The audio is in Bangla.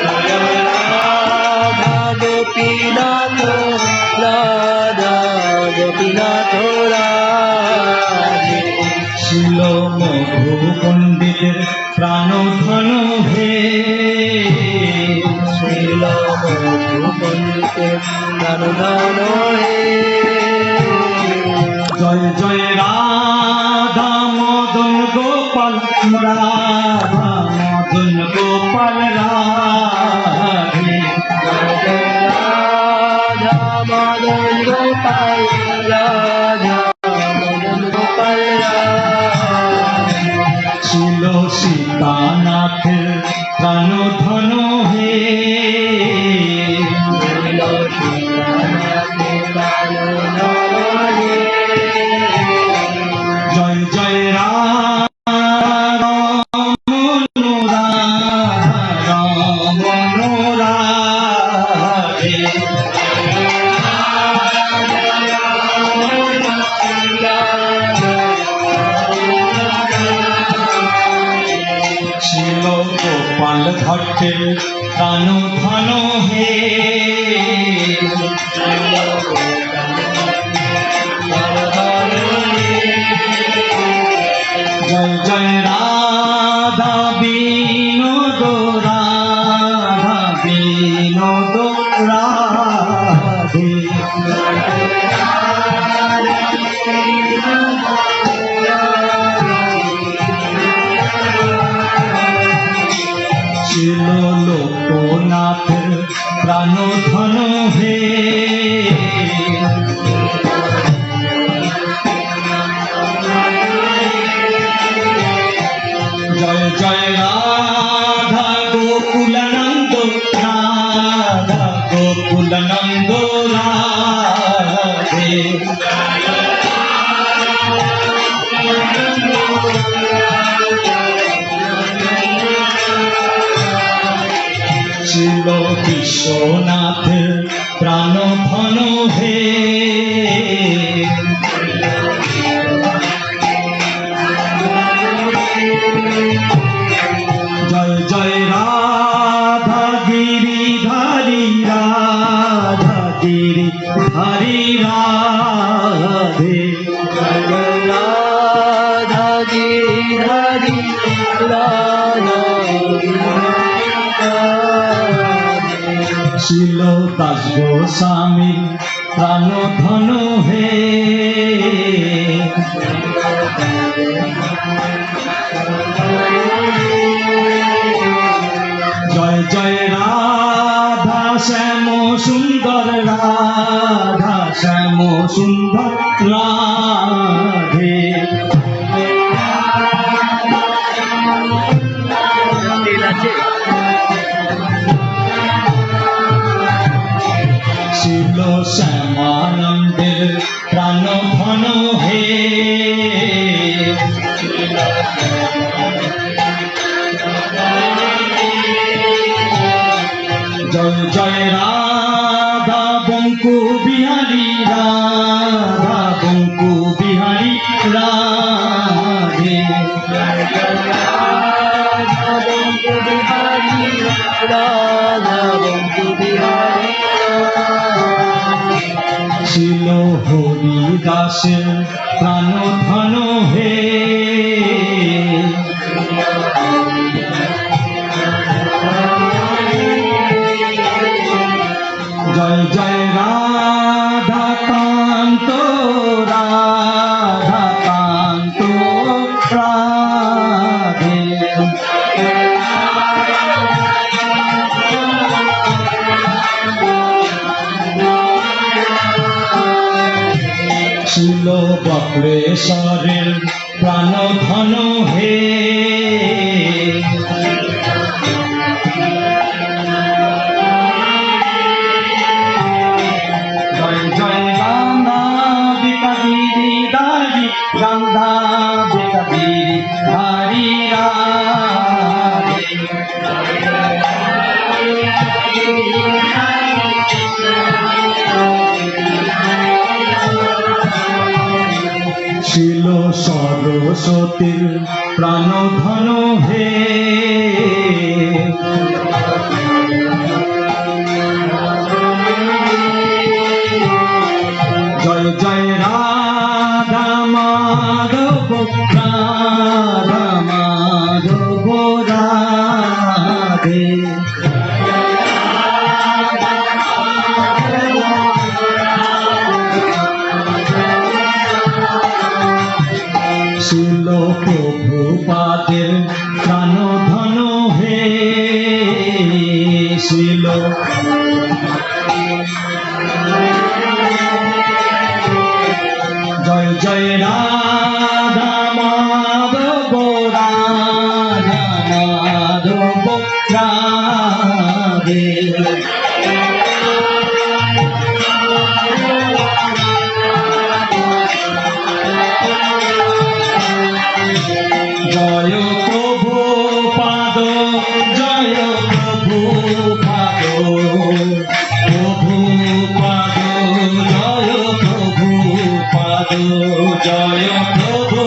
রাধা গোপীনাথ রাধা গোপীনাথ রাধে। ছিল মধু পণ্ডিতের প্রাণধন হে, ছিল মধু পণ্ডিতের প্রাণধন হে। জয় জয় রাধা মদন গোপাল রাধা মদন গোপাল রাধে। জয় জয় রাধা মদন গোপাল রাধা মদন গোপাল রাধে। ছিল সীতানাথের প্রাণধন হে, ছিল সীতানাথের প্রাণধন হে। জয় জয় রাম মনোরাধে। ছিল গোপাল ভট্টের প্রাণধন হে, জয় জয় রাধা বিনোদ রাধা বিনোদ রাধে। ছিল লোকনাথের প্রাণধন হে, জয় জয় রাধা গোকুলানন্দ রাধা গোকুলানন্দ রাধে। ছিল বিশ্বনাথের প্রাণধন হে, জয় জয় রাধা গিরিধারী রাধা গিরিধারী রাধে। জয় জয় রাধা গিরিধারী রাধা ছিল দাস গোস্বামী প্রাণধন হে, জয় জয় রাধা শ্যাম সুন্দর রাধা শ্যাম সুন্দর রাধে। ছিল শ্যামানন্দের প্রাণধন হে, জয় জয় রাধা বঙ্কু বিহারী রাধা বঙ্কু বিহারী রাধে। জয় জয় রাধা বঙ্কু বিহারী রাধা বঙ্কু বিহারী। ছিল হরিদাসের প্রাণধন হে, জয় জয় রাধা কান্ত রাধা কান্ত রাধে। ছিল বক্রেশ্বরের প্রাণধন হে, জয় জয় রাধা বিকাবিরি দারি রাধা বিকাবিরি দারি রাধে। ছিল সরস্বতীর প্রাণধন হে, রাধা মাধব রাধে শিল প্রভুপাদের প্রাণ ধন হে শিল জয় জয় রাধা মাধব রাধা মাধব রাধে জয় প্রভু পাদ জয় প্রভু পাদ প্রভু পাদ জয় প্রভু পাদ জয় প্রভু